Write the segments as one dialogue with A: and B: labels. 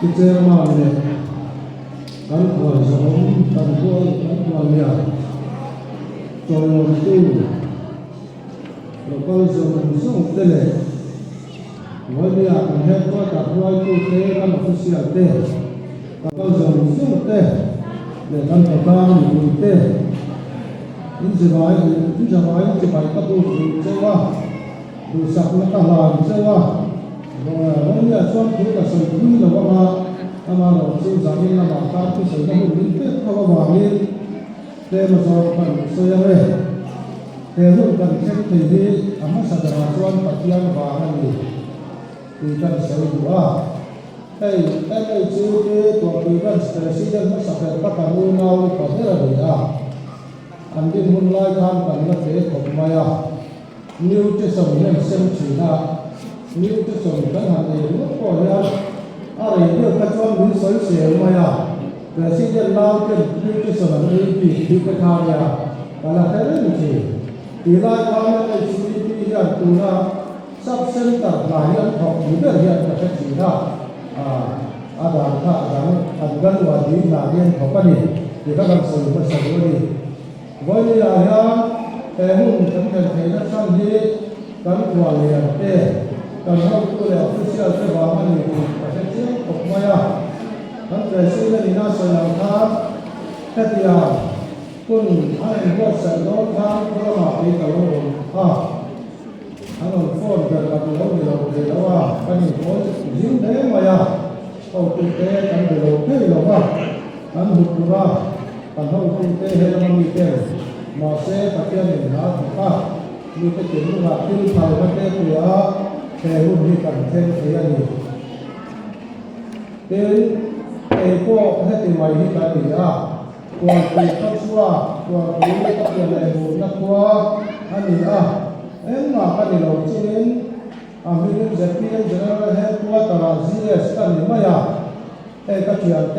A: Kita mahu ni, kan kalau sebelum kan ni, kalau tu, kalau sebelum tele, wajib akan hebat tak buat tu tele kan ofisial tele, kalau sebelum tele, dengan petang itu tele, ini sebaik tak boleh sewa, rusak nak kalah sewa. Orang dia suam kita sendiri lawan ama orang zaman lama kan tu sudah mungkin kalau bangin dia masuk kan saya dia kan jadi ama saudara suam partian bahan ni kita semua jadi tuan kita presiden sampai kapan mau pada dia ambil mulai kan ke komaya new testament semcina New Testament kan hanya itu koya, ada itu kacuan bisa semuanya. Presiden lakukan New Testament ini di kerana kalau hari ini, bila kami ini yang tuna subcenter lainของjuga yang terkecil ada wajib lainของนี่kita kan selalu bersama boleh ada tahun terkait dengan ini kan kualitas kalau kita official sebahagian itu, pasal pokoknya, kan presiden ini nasional setiap pun ada buat sendok kan kalau mati kalau anu phone berlaku di luar kan itu jin deh maya, kalau kita kan berlaku kan hukumnya kan hukum kita memang itu masih pakaian ini apa, kita jenuh lagi kalau kita punya Saya pun kan saya ni. Dan ko hati mai ni kan dia. Kuat kita suara, kuat kita yang lain nak kuat ani emak kan dia locin. Ambil jadi general head kuat terazi sekarang ni maya. Kacian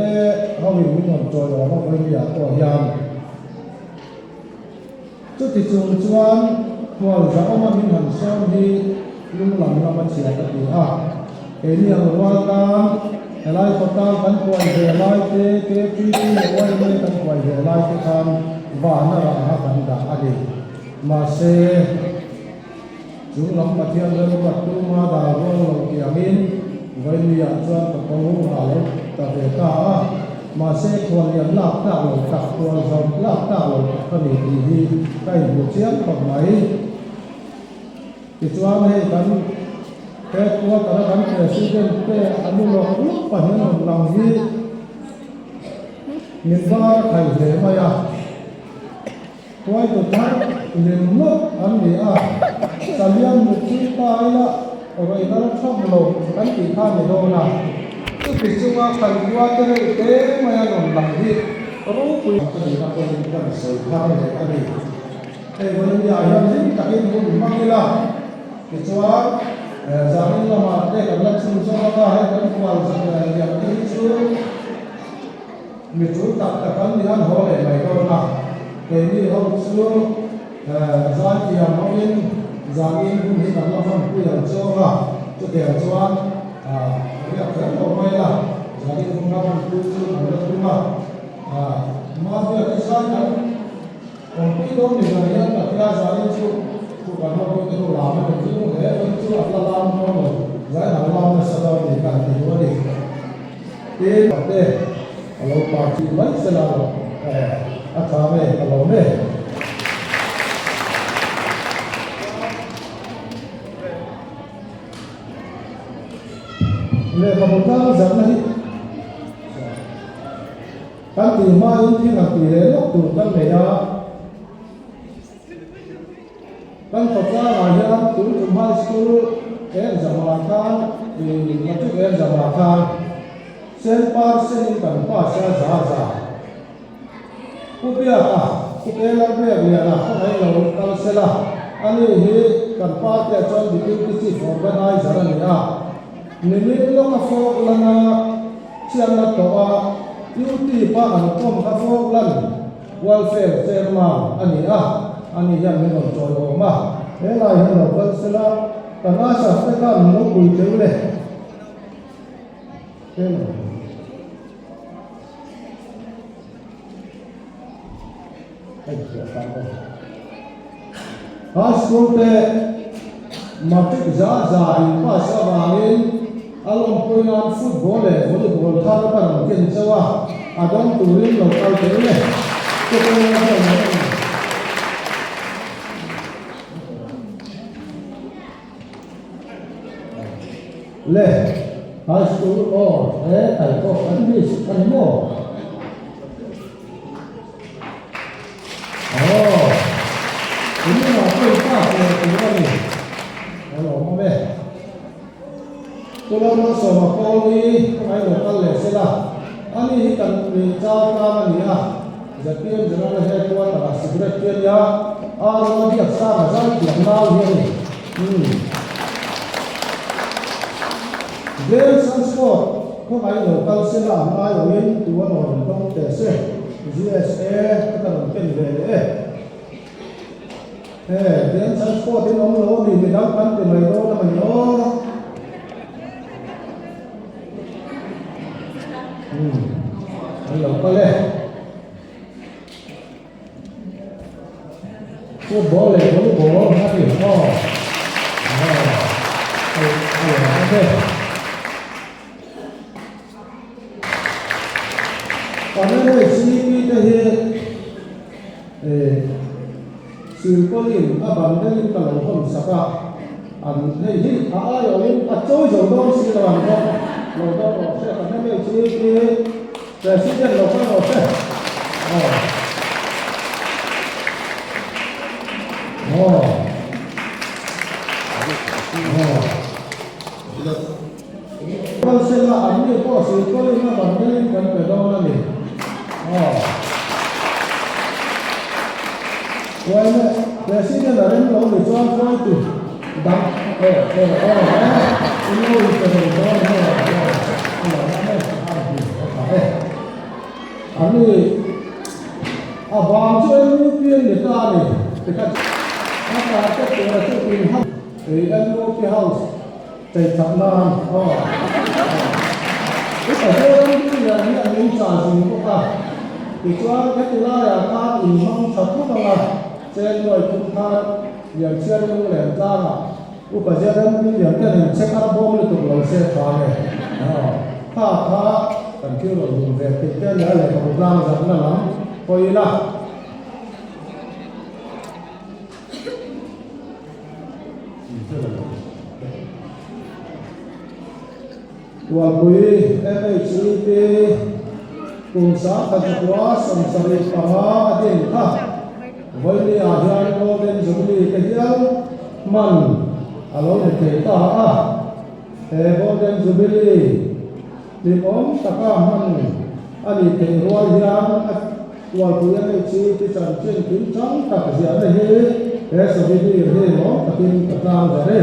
A: kami minum jodoh, kami biar kuat yang. Jadi tujuan kuat zaman minum sendiri. Lung lam nama siapa dia? Ini yang berwarna, helai kota kan kuai helai ke cuci kuai ini kan kuai helai kan bahana rah kan dah ada. Masih jumlah patian dan waktu mana orang kiamin, bagi yang tuan terpengaruh halau terdekat masih kuai yang lak tak loh, tak kuai jam lak tak loh, kan ini kai bucian pemai. Kecuali kan kuat kan presiden anu lalu panjang lagi minbar kai maya kuat tu kan lemot anu salian mesti kaya orang itu cakap kan kita ni dona tu kecuali kan kuat tu maya lagi orang punya kita kan sekarang ni boleh dia yang ni tak boleh manggil kecuali zaman lama kalau susah kan kual yang itu itu tak akan dengan oleh mereka ini harus zaman yang mungkin zaman ini kalau orang punya jodoh itu dia jual dia akan orang lah jadi orang itu ada rumah masih kesana orang itu dengan yang tak zaman itu bukan orang itu lama itu itu adalah lama saya lama sedang di kantor ini ini kalau parti baik selalu acaranya kalau ni ni kemudian zaman ini kan timah ini kan tidak tu kan mereka kan pelajaran tu cuma sekolah zaman di macam zaman Sempar kan pasal sahaja. Kupiah kupiah lah. Kalau selah, ane kan pasal jual dikit organize jalan ni Nini lo kafok lana siang na toa, yuti pa ang kom kafok lan. welfare chairman ani ani yan min on choi ho ma he lai han lo kan sela kan asa te kan lo bul teule high school te matric za in pass awangin along poinan football le volleyball thar kan ken chawa adon turin local teule ko le high school thầy có anh mua ini là tôi phát về từ đó này đó mà về tôi lo nó sổ mà cô đi ai được ăn lẻ sẽ là anh ấy cần bị trao ta mà nhỉ giờ tiền giờ nó là hết qua là secret tiền ya nó đi xa mà ra tiền nào vậy Game transport không ai được cần sẽ làm ai ở yên từ nó trong thể xe GSA các bạn cần về đấy game transport thì nó thì mình đóng ăn từ mấy đô là mình nó anh có lẽ cô bố này nó thì còn đây CP đây sự có điểm bằng đây là lòng không sắp anh thấy gì ai ở bên trôi dầu đó sự là bằng không lòng đó sẽ còn đây CP để xin nhận lòng đó sẽ con sẽ là anh như có sự có điểm bằng đây cần phải đo là gì Well, the senior là đến lâu để cho anh quay từ đăng ini ani abang cho em tiền để ta này để các cái là cái tiền học thì em mua cái house chạy chậm nan cái phải cho em cái là những trả gì cũng cả thì cho cái thứ là ta thì mong thật tốt là trên rồi chúng taอย่างเชื่อเรื่องแหลมจ้าอุปเจริญมีอย่างแค่หนึ่งเช็คอัพบ่มเลยตัวเราเสียฟ้าเลยถ้ากันคิวเราดูแบบติดแค่นี้อะไรของเราจากนั้นหลังพออีละตัวคุยMHCP กลุ่มสาขาตัวสมสริปะมาอดีตค่ะวันนี้อาจารย์โมเดลจุลีเทียมมันอารมณ์เกิดต่อโมเดลจุลีที่ผมตะก้ามันอันนี้เป็นรอยยางตัวคุยให้ชี้ที่จันเชียนถึงจังตัดเสียได้เฮ้สวัสดีเฮ้หมอตะกินตะกางจะได้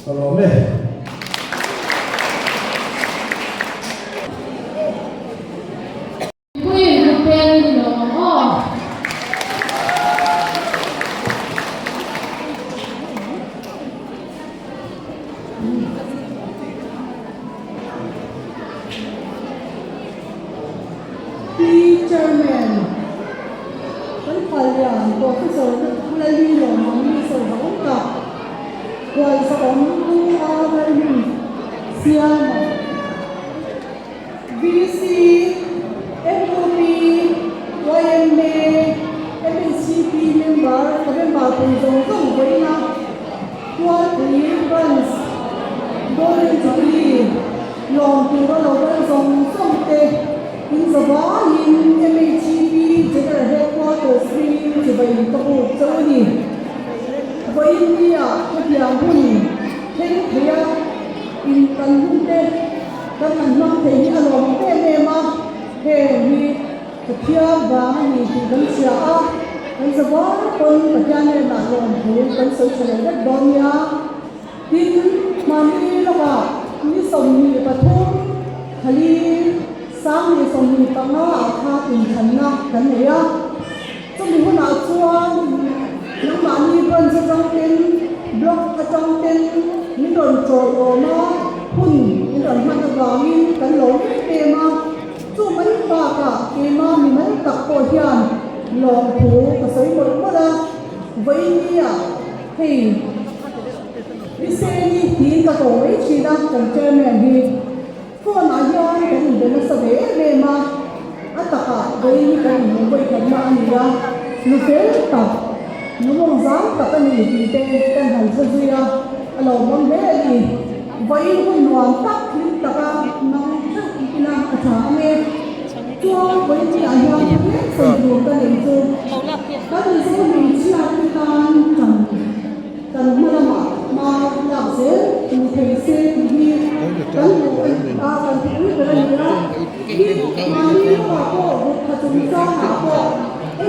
A: kalau meh
B: Chairman, Tuan Kalian, Profesor Kulali Romani Sorhongka, Kuala Songku Arani Siama, VC, MOP, YMA, MSCP member, member Punjong Tong Boina, Tuan Kuli Bans, Golden Jubilee, Long Tura Logan Song Song Te, in Sabah in MHCP General Headquarters in Dubai, Kabul, Saudi. Với India, các nhà huni, thế kia in Tanhunde, các anh mang thấy ở lòng thế này mà, thế จะเทียบว่ามีที่กันเสียกันสบายคนปัจจัยในหลักลงทุนกันสุดเฉลี่ยดอนยาดินมันนี่ละว่ามีสมมีปฐมทะเลสร้างมีสมมีปังอาคาตินชันนักกันเนี่ยจะมีคนเอาชวนน้ำมันนี่เป็นจะจังเป็นบล็อกจะจังเป็นนี่โดนโจรออกมาหุ่นนี่โดนมันจะวางมินกันหลงเตมาจู่มันปากอะเตมามีมันตักโปเทียนหลงผูกระสวยหมดหมดละไว้เนี่ยเฮ้ยวิเศษนี่ทีนกระโดดไว้ชีดังจังเจอแม่ดีพวกนายย้อนกันอยู่ในสเวเรมาอัตตะไว้กันอยู่ไว้กันมานี่ละลูกเสือตับน้องมองซ้ำตับกันอยู่ที่เตะกันหันเสียเรามองเห็นดีไว้หุ่นหวานตักลิ้นตะกันน้องช่างกินน้ำกระชากเมฆจ้วงไว้ที่อายุเนี่ยส่งดวงกันเองจูก็คือสิ่งที่เชื่อที่การกันเมื่อมาหลับเสียมีเพลงเสียมีกันอยู่กันที่รู้กันเลยนะที่มาที่ว่าก็ขจุนจ้าหาก็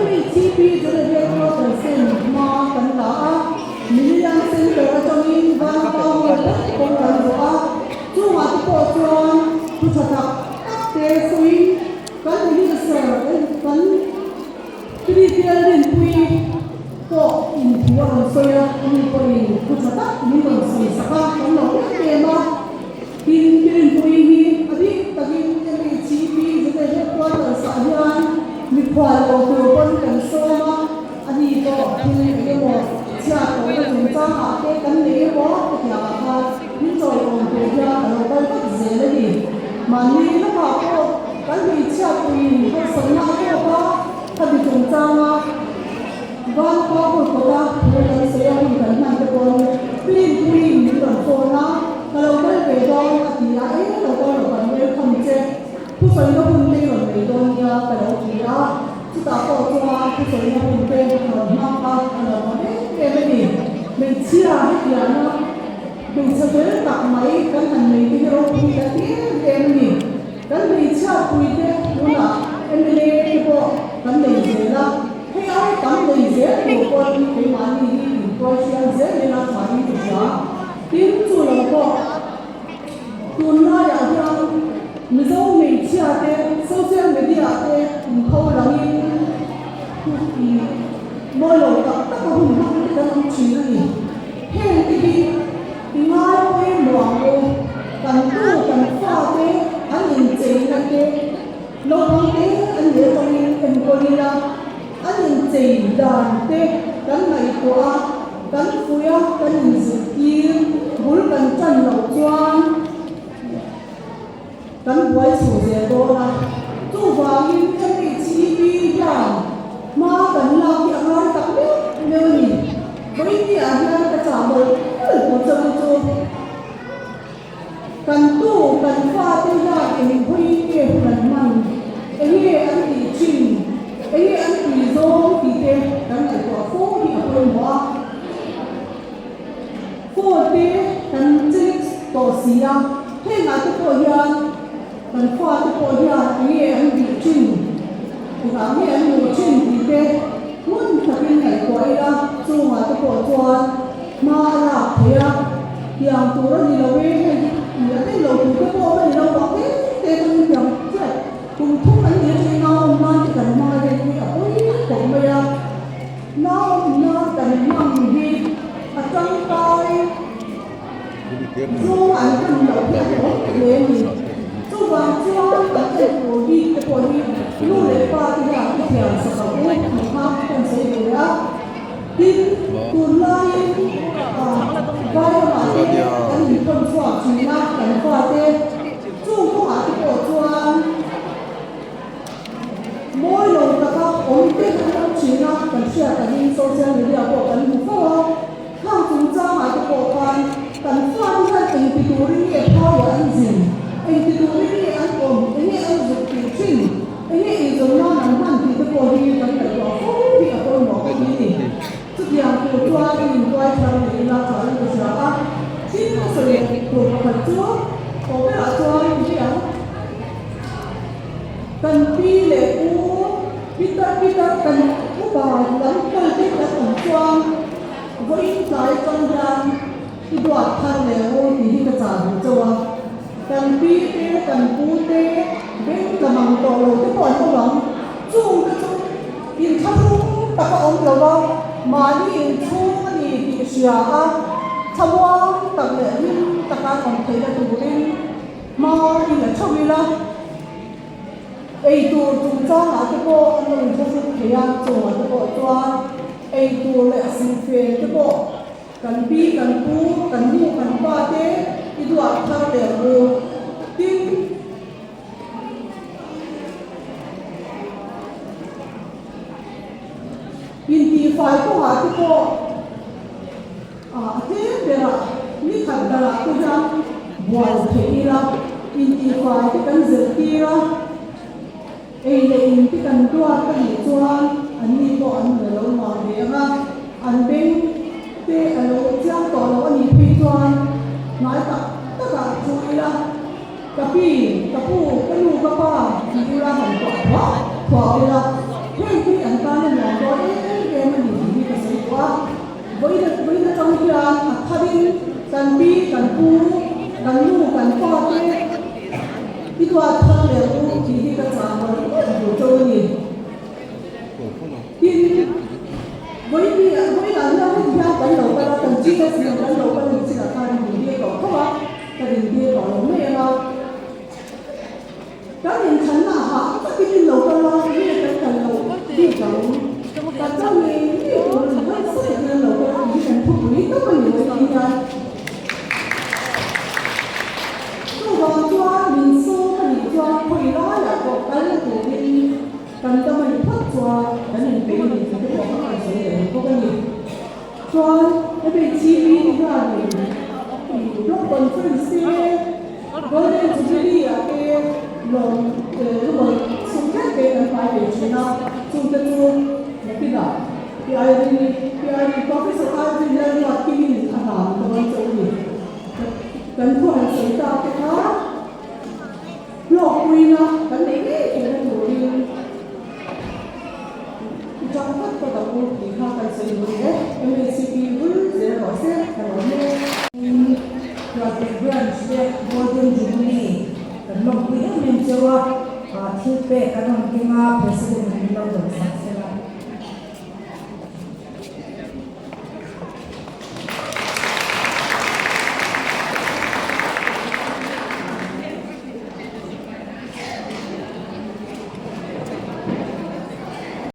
B: ไม่ชีพีจะได้เรียกว่าเป็นเส้นมากันละมีอย่างเส้นเดินจนมีบ้านเก่าคนกันว่าจู่ว่าที่ปวดจวนผู้ชายเตะซุยกันที่จะเสิร์ฟกันที่เรียนเรียนคุยก็อินทัวร์สวยมีคนผู้ชายมีคนสวยสักคนหล่อเท่มากกินคุยมีอันนี้ตะกี้ยังมีชีพีจะได้เรียกว่าเป็นสายยันมีความโลภคนกันโซมาอันนี้ก็ที่เรียกว่าเชื่อตัวเองจ้าหาเก่กันเลยว่าอยากหาที่จอยองค์ตัวยาเราได้ก็เสียเลยดิมันนี่แล้วก็กันมีเชื่อตัวเองก็สนใจก็ถ้าเป็นจงจ้ามาบ้านก็คนก็ได้เราเสียคนกันมันจะโดนปลิ้นมีโดนโซนะเราไม่ไปโดนที่ไหนเราก็เราไม่ได้ทำเจ็บผู้ชายก็คุณไม่โดนยาแต่เราที่ละที่ตาโตตัวผู้ชายก็คุณเป็นเรามากเราไม่ดีไม่เชื่อให้ยานะไม่เชื่อตักไหมกันหันไม่ที่เราคุยกันที่เอ็มนี่กันไม่เชื่อคุยกันนู่นน่ะเอ็มเลยที่บอกกันไม่เชื่อละให้เอากันไม่เชื่อตัวคนที่มานี่ตัวเชื่อเชื่อในนักมานี่ตัวจ้าที่จู่เราก็ตัวน่าอยากยังมิโซไม่เชื่อเต้โซเชียลมีเดียเต้เขาหลังยิ่งบ่หลงกับตะหุ่นมันจะทำชีวิตเฮ้ยที่ง่ายไปหมดเลยกันตู้กันฟ้าเต้อันยินเจนักเต้โลกเต้อันเดียวกันเป็นคนละอันยินเจดานเต้กันไหนตัวกันฟุยกันยินสุกีบุลกันจันหลอกจวนกันไว้สู่เสียโดนะตู้วางยิ่งจะไม่ชีวิตอย่างมากันเราอย่างไรกับเนี่ยนี่ไม่มีอะไรกระจายเลยผมจะไปดูกันตู้กันฟ้าที่ยากเองผู้หญิงเองกันมันไอ้เนี่ยอันที่จริงไอ้เนี่ยอันที่โซ่ที่เต็มกันไหนตัวฟูที่เอาไปหัวฟูที่กันจิ๊กตัวเสียให้งานที่ตัวยันกันฟ้าที่ตัวยันไอ้เนี่ยอันที่จริงหลังเนี่ยมีชิ้นที่เด็กมุ่งจะเป็นไหนตัวเองสู้มาตะโกนจวนมาหลับเพียอย่างตัวนี้เราไม่ให้อย่าได้เราถูกก็บอกเลยเราบอกเต้มันอย่างเช่คุณทุกคนเนี่ยที่น้องมาที่กันมาเด็กเนี่ยโอ้ยผมไม่ได้น้องแต่มั่งดีอาจารย์ตายสู้อันนั้นเราเพียงเราเลี้ยงสู้บางช่วงแต่เด็กตัวนี้ลูกเล็กป้าที่อยากที่เที่ยวสกปรกนะครับเป็นเสียเลยนะที่คุณไล่ไล่มาเต้กันมีคนสวมชีนักกันฟ้าเต้จู่ก็หาที่ปวดชวนมวยลงนะครับผมเต้กันชีนักกันเชื่อกันยิ่งโซเชียลมีเดียบอกกันบุกเข้าข้างจุงจ้าหาที่ปวดกันฟ้าที่นั่นเป็นปีดูรี่พ่ออย่างจริงเป็นปีดูรี่อันผมอันนี้อันสุดจริงini itu mana nanti itu boleh kan kalau oh dia pun mau ini itu yang kedua ini dua orang ini lah kalau itu siapa sih maksudnya itu kerja kalau ada orang dia kan pilih Peter kan ba lam kal te ka tum chuang voi lai chang yan ki dwa than le o ti hi ka cha bu chawa kan pi te kan pu te ben ka mang to lo te pon ko bang chung ka chung in tha thu ta ka om lo ba ma ni in chung ni ki sia a chawa ta le hin ta ka kon te da tu ren ma ni la chawi la ai tu chung cha ha te ko an lo thu thu ke ya chu a te ko twa ai tu le sin fe te ko kan pi kan pu kan mu kan pa te ki dwa tha le o tin in ti fai ko ha te ko te bera ni khat dara ku jam boal the ira in ti fai te kan zer ti ra ei le in ti kan tua ka ni chuan an ni ko an lo ma ve nga an beng te alo chiang to lo ani phi chuan nai ta ta ka chui la ka pi ka pu ka lu ka pa ki la han ko wa thwa la hen pi an ta na ya ko e man ni ka sai wa voi na trong kia tha din kan pi kan pu kan lu kan pa te ki dwa tha le u ki hi ka cha ma du cho ni tin voi la na hi ya kan lo ka la kan chi ka si kan lo ka ni chi la ka ni ni ko ko ba ka ni ni ko lo me la ka ni chan na ha ka ki ni lo ka la ni ka kan lo di ka ka cha ni ni ko lo ka sa ka lo ka ni kan pu ni ka ma ni lo ki ya mình số mình cho quỳ đó là một cái của mình cần cho mình phát cho cái mình bị mình phải có cái sự để có cái gì cho cái vị trí thì là mình lúc còn phân xe với cái chỉ đi là cái lòng lúc mà xung kết cái anh phải để chuyện nào xung kết luôn là cái nào cái ai có cái sự ai thì lên là khi mình thằng nào cũng có chỗ gì cần phải xảy ra cái đó lọc quy nó vấn đề này thì nó đủ đi trong tất cả các cuộc thì họ phải sử dụng cái MCP vẫn sẽ có sẽ là vấn đề là cái branch để golden jubilee cái lọc quy mình cho thiết bị cái đồng kim president mình lo được